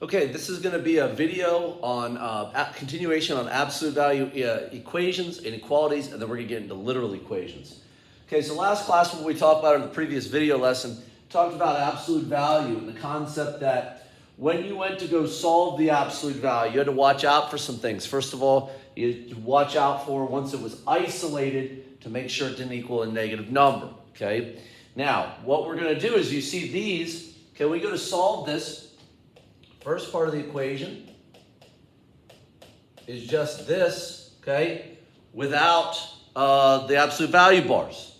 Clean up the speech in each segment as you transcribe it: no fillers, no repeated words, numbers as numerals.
Okay, this is going to be a video on continuation on absolute value equations, inequalities, and then we're going to get into literal equations. Okay, so last class, what we talked about in the previous video lesson, talked about absolute value and the concept that when you went to go solve the absolute value, you had to watch out for some things. First of all, you had to watch out for once it was isolated to make sure it didn't equal a negative number. Okay, now what we're going to do is you see these. Okay, we go to solve this. First part of the equation is just this, okay, without the absolute value bars.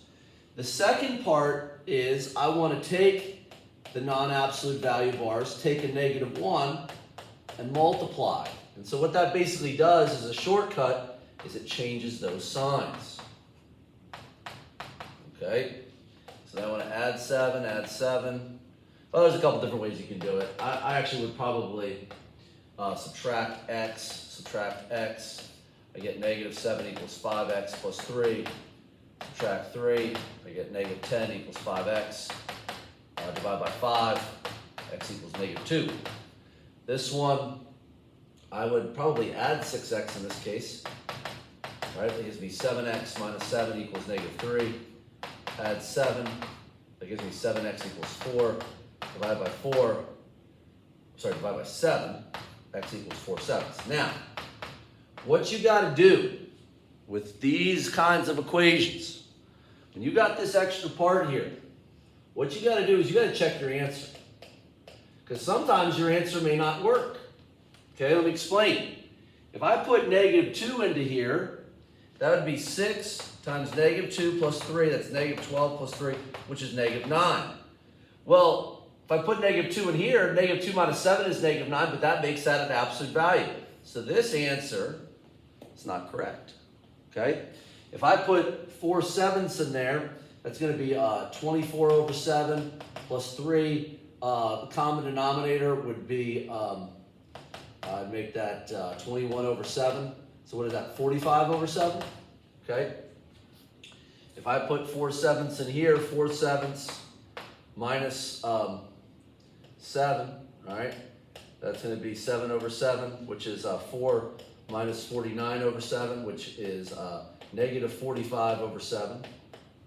The second part is I want to take the non-absolute value bars, take a -1, and multiply. And so what that basically does as a shortcut is it changes those signs. Okay, so now I want to add 7. Well, there's a couple different ways you can do it. I actually would probably subtract x. I get -7 equals 5x plus 3. Subtract 3. I get -10 equals 5x. Divide by 5. X equals -2. This one, I would probably add 6x in this case. All right, that gives me 7x minus 7 equals -3. Add 7. That gives me 7x equals 4. Divide by 7, x equals 4/7. Now, what you got to do with these kinds of equations, when you got this extra part here, what you got to do is you got to check your answer. Because sometimes your answer may not work. Okay, let me explain. If I put -2 into here, that would be 6 times -2 plus 3, that's -12 plus 3, which is -9. Well, if I put -2 in here, -2 minus 7 is -9, but that makes that an absolute value. So this answer is not correct, okay? If I put 4/7 in there, that's going to be 24/7 plus 3. The common denominator would be, I'd make that 21/7. So what is that, 45/7? Okay? If I put 4/7 in here, 4/7 minus 7, all right? That's going to be 7/7, which is 4 minus 49/7, which is -45/7.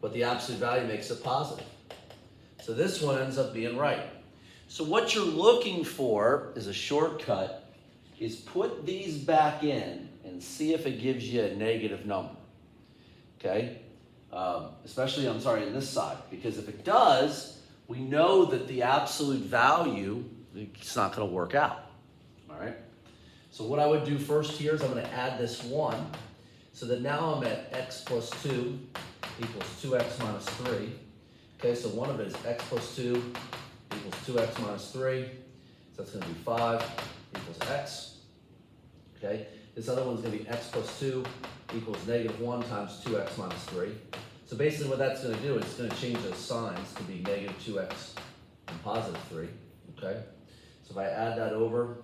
But the absolute value makes it positive. So this one ends up being right. So what you're looking for is a shortcut, is put these back in and see if it gives you a negative number, okay? Especially, in this side, because if it does, we know that the absolute value, it's not going to work out, all right? So what I would do first here is I'm going to add this 1, so that now I'm at x plus 2 equals 2x minus 3. Okay, so one of it is x plus 2 equals 2x minus 3. So that's going to be 5 equals x. Okay, this other one's going to be x plus 2 equals -1 times 2x minus 3. So basically what that's going to do is it's going to change those signs to be -2x and +3, okay? So if I add that over,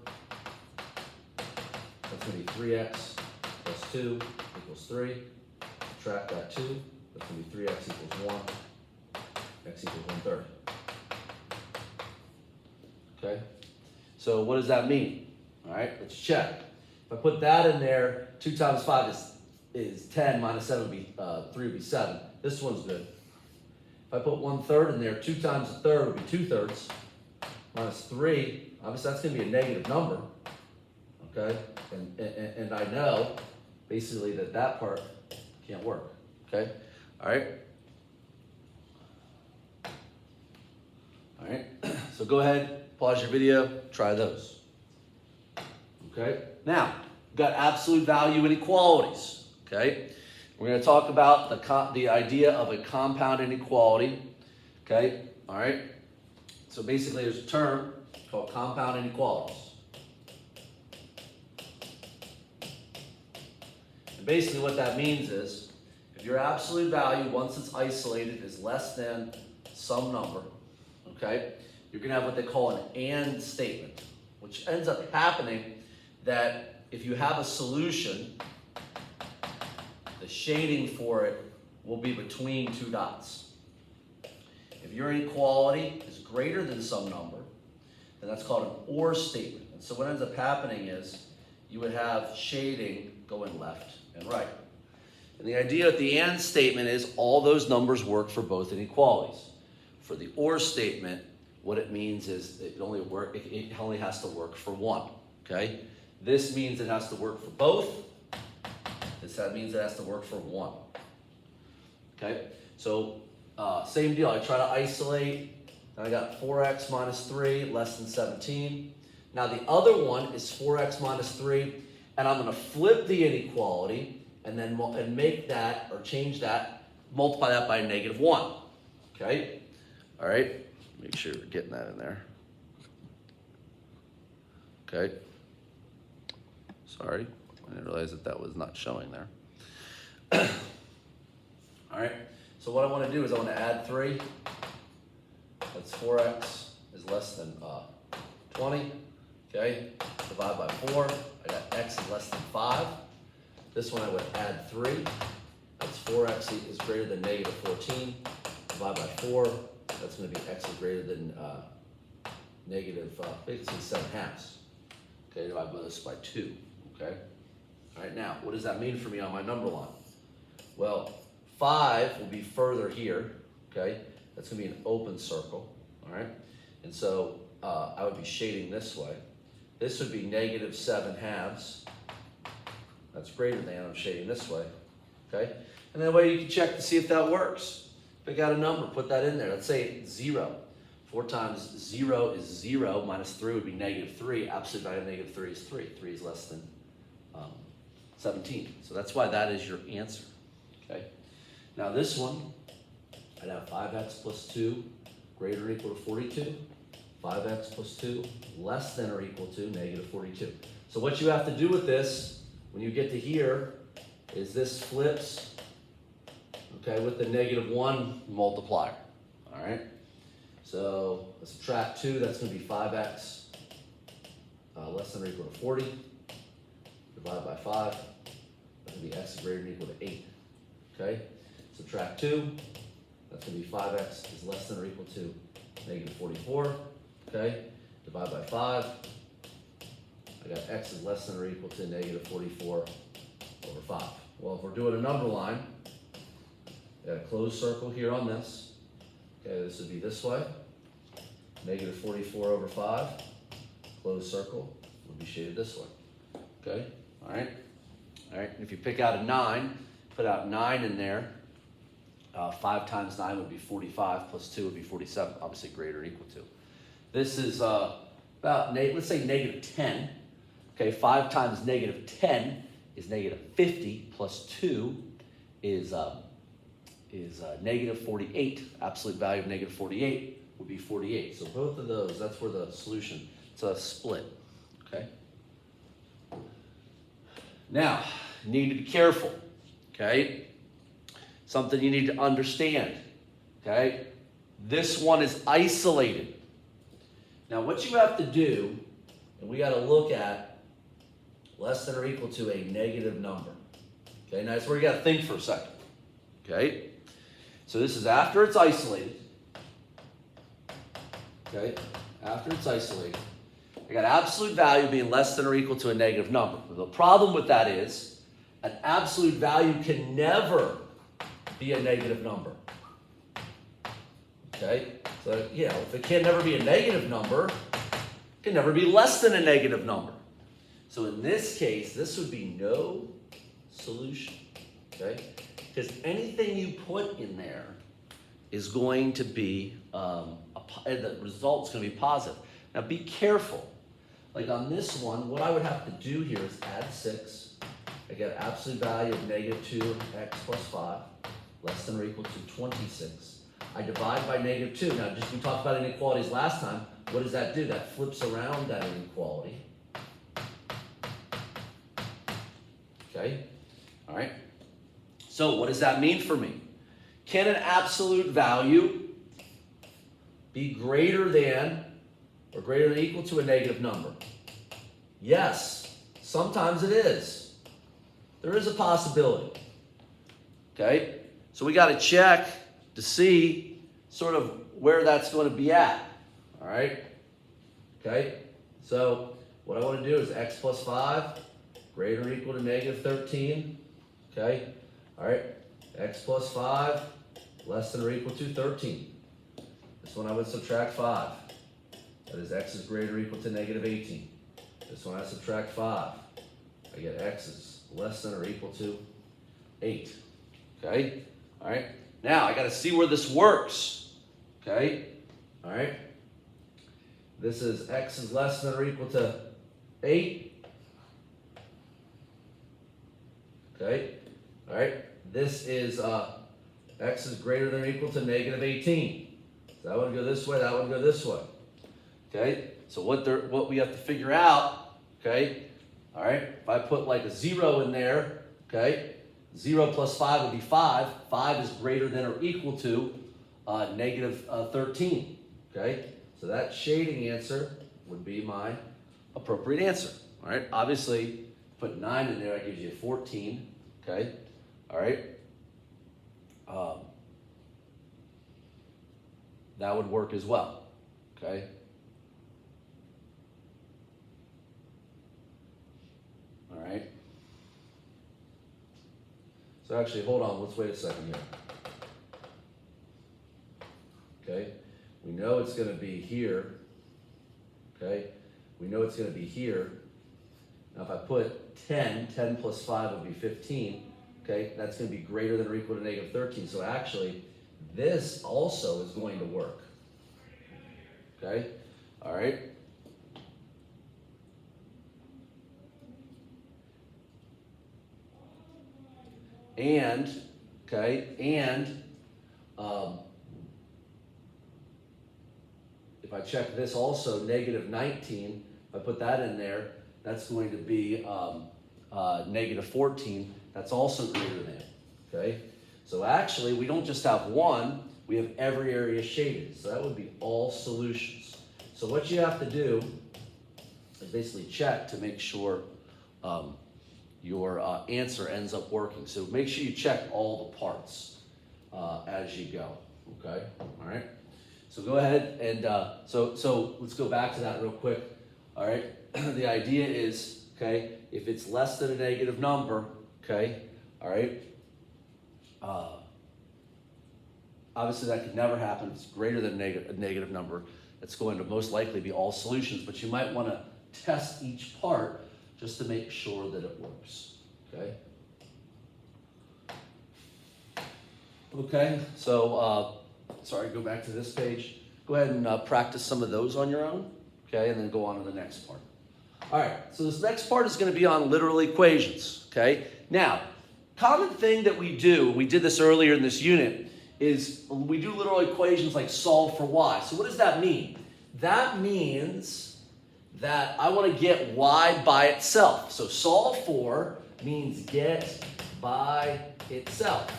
that's going to be 3x plus 2 equals 3. Subtract that 2, that's going to be 3x equals 1, x equals 1/3. Okay? So what does that mean? All right, let's check. If I put that in there, 2 times 5 is 10, minus 7 would be 3 would be 7. This one's good. If I put 1/3 in there, 2 times 1/3 would be 2/3. Minus 3, obviously that's going to be a negative number. Okay? And I know basically that part can't work. Okay? All right? All right. So go ahead, pause your video, try those. Okay? Now, we've got absolute value inequalities. Okay? We're going to talk about the idea of a compound inequality. Okay? All right? So basically there's a term called compound inequalities. And basically what that means is if your absolute value, once it's isolated, is less than some number, okay, you're going to have what they call an and statement, which ends up happening that if you have a solution, the shading for it will be between 2 dots. If your inequality is greater than some number, then that's called an or statement. And so what ends up happening is you would have shading going left and right. And the idea at the and statement is all those numbers work for both inequalities. For the or statement, what it means is it only has to work for one, okay? This means it has to work for both. This means it has to work for one, okay? So same deal, I try to isolate, and I got 4x minus 3 less than 17. Now the other one is 4x minus 3, and I'm gonna flip the inequality and then make that, or change that, multiply that by a -1, okay? All right, make sure we're getting that in there. Okay. Sorry, I didn't realize that was not showing there. All right, so what I want to do is I want to add 3. That's 4x is less than 20. Okay, divide by 4. I got x is less than 5. This one I would add 3. That's 4x is greater than -14. Divide by 4. That's going to be x is greater than basically 7/2. Okay, divide by this by 2. Okay. All right, now, what does that mean for me on my number line? Well, 5 will be further here, okay? That's gonna be an open circle, all right? And so I would be shading this way. This would be -7/2. That's greater than, I'm shading this way, okay? And that way you can check to see if that works. Pick out a number, put that in there. Let's say 0. 4 times 0 is 0, minus 3 would be -3. Absolute value of -3 is 3. 3 is less than 17. So that's why that is your answer, okay? Now this one, I'd have 5x plus 2 greater or equal to 42. 5x plus 2 less than or equal to -42. So what you have to do with this, when you get to here, is this flips, okay, with the -1 multiplier, all right? So let's subtract 2, that's going to be 5x less than or equal to 40. Divide by 5, that's going to be x is greater than or equal to 8. Okay? Subtract 2, that's going to be 5x is less than or equal to -44. Okay? Divide by 5, I got x is less than or equal to -44 over 5. Well, if we're doing a number line, I got a closed circle here on this. Okay, this would be this way. -44 over 5, closed circle, would be shaded this way. Okay, all right. All right, and if you pick out a 9, put out 9 in there, 5 times 9 would be 45, plus 2 would be 47, obviously greater or equal to. This is about, let's say -10. Okay, 5 times -10 is -50, plus 2 is -48. Absolute value of -48 would be 48. So both of those, that's where the solution, it's a split, okay? Now, you need to be careful, okay? Something you need to understand, okay? This one is isolated. Now, what you have to do, and we got to look at less than or equal to a negative number. Okay, now that's where you got to think for a second. Okay, so this is after it's isolated. Okay, after it's isolated. I got absolute value being less than or equal to a negative number. The problem with that is an absolute value can never be a negative number. Okay, so yeah, if it can never be a negative number, it can never be less than a negative number. So in this case, this would be no solution. Okay, because anything you put in there is going to be the result's going to be positive. Now be careful. Like on this one, what I would have to do here is add 6. I get absolute value of -2x plus 5, less than or equal to 26. I divide by -2. Now, just we talked about inequalities last time. What does that do? That flips around that inequality. Okay? All right? So what does that mean for me? Can an absolute value be greater than or greater than or equal to a negative number? Yes, sometimes it is. There is a possibility. Okay? So we got to check to see sort of where that's going to be at. All right? Okay? So what I want to do is x plus 5 greater or equal to negative 13. Okay? All right? X plus 5 less than or equal to 13. This one I would subtract 5. That is x is greater or equal to negative 18. This one I subtract 5. I get x is less than or equal to 8. Okay? All right? Now, I got to see where this works. Okay? All right? This is x is less than or equal to 8. Okay? All right? This is x is greater than or equal to negative 18. So that would go this way, that would go this way. Okay? So what we have to figure out, okay? All right? If I put like a 0 in there, okay? 0 plus 5 would be 5. 5 is greater than or equal to negative 13. Okay? So that shading answer would be my appropriate answer. All right? Obviously, put 9 in there, that gives you 14. Okay? All right? That would work as well. Okay? All right? So actually, hold on, let's wait a second here. Okay? We know it's going to be here. Okay? We know it's going to be here. Now if I put 10 plus 5 would be 15. Okay? That's going to be greater than or equal to negative 13. So actually, this also is going to work. Okay? All right? And, okay, and if I check this also, negative 19, if I put that in there, that's going to be negative 14. That's also greater than, okay? So actually, we don't just have one, we have every area shaded. So that would be all solutions. So what you have to do is basically check to make sure your answer ends up working. So make sure you check all the parts as you go, okay? All right? So go ahead and, so let's go back to that real quick, all right? The idea is, okay, if it's less than a negative number, okay, all right? Obviously that could never happen. If it's greater than a negative number, it's going to most likely be all solutions, but you might want to test each part just to make sure that it works, okay? Okay, so, sorry, go back to this page. Go ahead and practice some of those on your own, okay, and then go on to the next part. All right, so this next part is going to be on literal equations, okay? Now, common thing that we do, we did this earlier in this unit, is we do literal equations like solve for y. So what does that mean? That means that I want to get y by itself. So solve for means get by itself.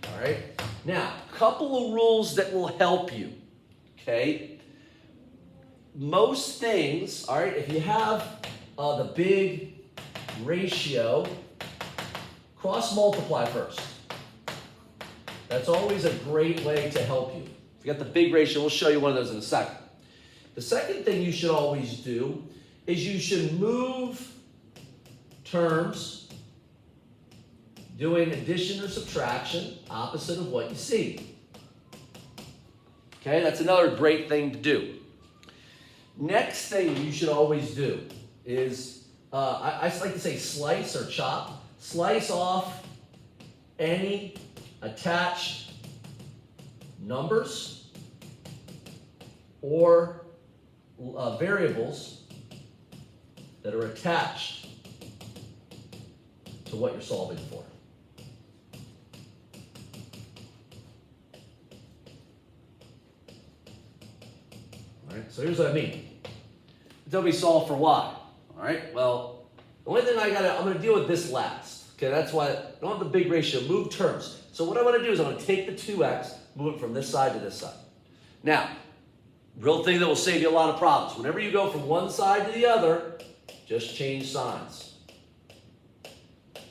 All right? Now, a couple of rules that will help you. Okay? Most things, all right, if you have the big ratio, cross multiply first. That's always a great way to help you. If you got the big ratio, we'll show you one of those in a second. The second thing you should always do is you should move terms doing addition or subtraction opposite of what you see. Okay, that's another great thing to do. Next thing you should always do is, I like to say slice or chop. Slice off any attached numbers or variables that are attached to what you're solving for. All right, so here's what I mean. Until we solve for y. All right, well, the only thing I'm going to deal with this last. Okay, that's why I don't have the big ratio. Move terms. So what I want to do is I'm going to take the 2x, move it from this side to this side. Now, real thing that will save you a lot of problems. Whenever you go from one side to the other, just change signs.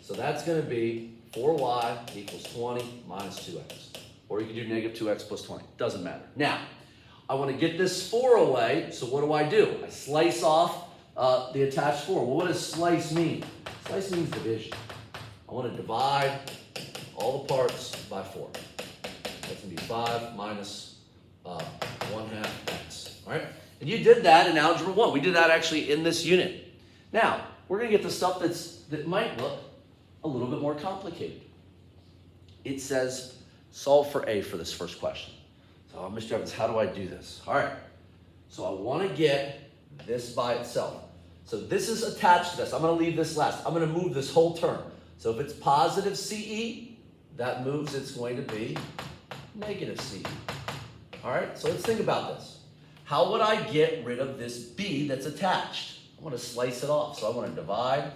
So that's going to be 4y equals 20 minus 2x. Or you can do negative 2x plus 20. Doesn't matter. Now, I want to get this 4 away, so what do? I slice off the attached 4. Well, what does slice mean? Slice means division. I want to divide all the parts by 4. That's going to be 5 minus 1/2 x. All right? And you did that in Algebra 1. We did that actually in this unit. Now, we're going to get to stuff that might look a little bit more complicated. It says solve for A for this first question. So, Mr. Evans, how do I do this? All right. So I want to get this by itself. So this is attached to this. I'm going to leave this last. I'm going to move this whole term. So if it's positive CE, that moves, it's going to be negative CE. All right, so let's think about this. How would I get rid of this B that's attached? I want to slice it off. So I want to divide,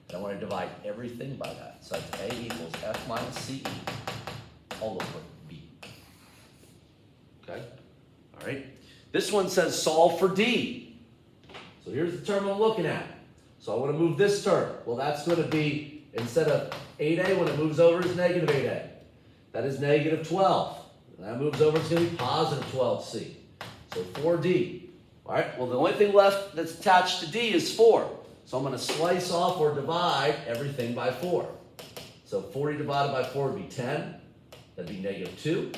and I want to divide everything by that. So that's A equals F minus CE all over B. Okay, all right. This one says solve for D. So here's the term I'm looking at. So I want to move this term. Well, that's going to be, instead of 8A, when it moves over, is negative 8A. That is negative 12. When that moves over, it's going to be positive 12C. So 4D. All right, well, the only thing left that's attached to D is 4. So I'm going to slice off or divide everything by 4. So 40 divided by 4 would be 10. That'd be negative 2.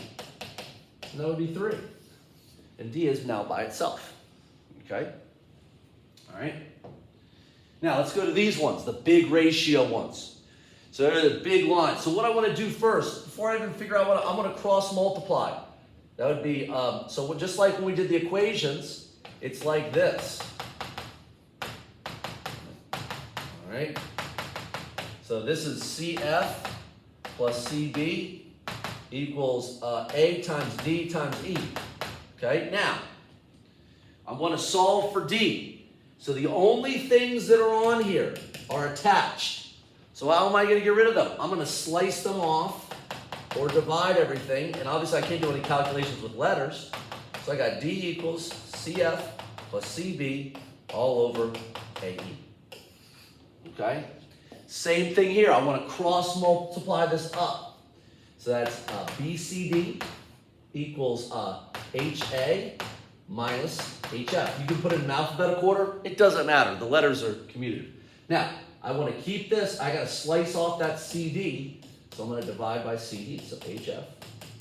And that would be 3. And D is now by itself. Okay? All right? Now, let's go to these ones, the big ratio ones. So they're the big lines. So what I want to do first, before I even figure out what I'm going to cross multiply. That would be, so just like when we did the equations, it's like this. All right? So this is CF plus CB equals A times D times E. Okay, now, I want to solve for D. So the only things that are on here are attached. So how am I going to get rid of them? I'm going to slice them off or divide everything. And obviously I can't do any calculations with letters. So I got D equals CF plus CB all over AE. Okay? Same thing here. I want to cross multiply this up. So that's BCD equals HA minus HF. You can put it in alphabetical order. It doesn't matter. The letters are commutative. Now, I want to keep this. I got to slice off that CD. So I'm going to divide by CD. So HF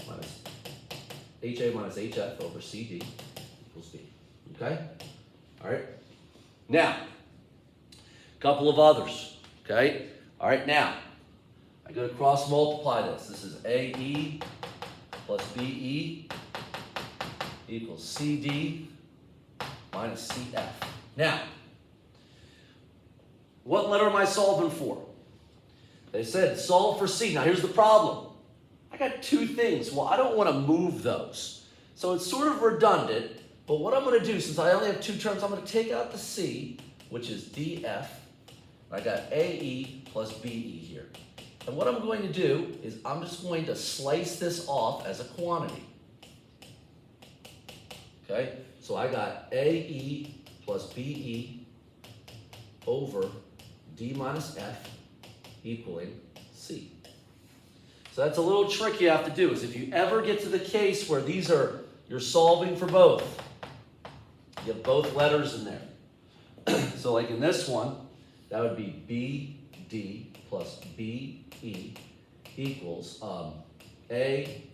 minus HA minus HF over CD equals B. Okay? All right. Now, a couple of others. Okay? All right, now, I go to cross multiply this. This is AE plus BE equals CD minus CF. Now, what letter am I solving for? They said solve for C. Now, here's the problem. I got two things. Well, I don't want to move those. So it's sort of redundant, but what I'm going to do, since I only have two terms, I'm going to take out the C, which is DF. I got AE plus BE here. And what I'm going to do is I'm just going to slice this off as a quantity. Okay? So I got AE plus BE over D minus F equaling C. So that's a little trick you have to do, is if you ever get to the case where these are, you're solving for both, you have both letters in there. So like in this one, that would be BD plus BE equals ACHM,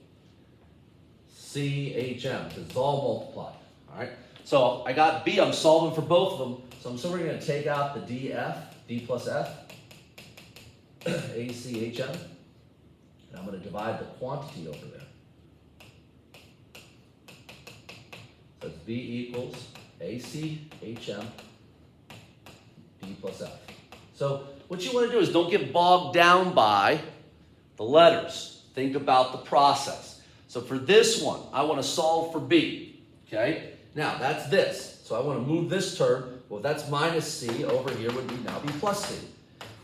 because it's all multiplied. All right. So I got B. I'm solving for both of them. So I'm simply going to take out the DF, D plus F, ACHM, and I'm going to divide the quantity over there. So it's B equals ACHM, D plus F. So what you want to do is don't get bogged down by the letters. Think about the process. So for this one, I want to solve for B. Okay? Now, that's this. So I want to move this term. Well, that's minus C. Over here would be now be plus C.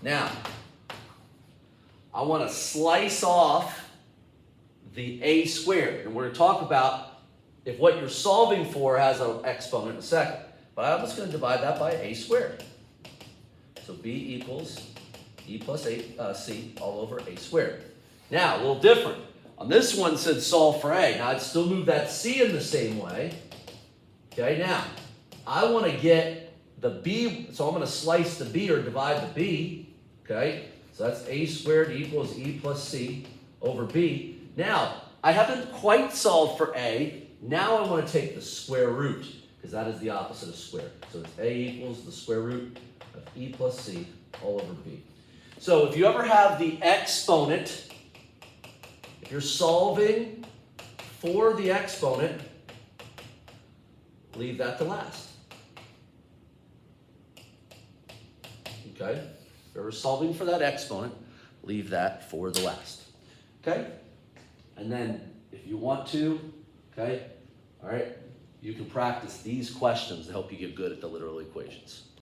Now, I want to slice off the A squared. And we're going to talk about if what you're solving for has an exponent in a second. But I'm just going to divide that by A squared. So B equals E plus C all over A squared. Now, a little different. On this one, it said solve for A. Now, I'd still move that C in the same way. Okay, now, I want to get the b, so I'm going to slice the b or divide the b, okay? So that's a squared equals e plus c over b. Now, I haven't quite solved for a. Now I want to take the square root, because that is the opposite of square. So it's a equals the square root of e plus c all over b. So if you ever have the exponent, if you're solving for the exponent, leave that to last. Okay? If you're solving for that exponent, leave that for the last. Okay? And then if you want to, okay, all right, you can practice these questions to help you get good at the literal equations.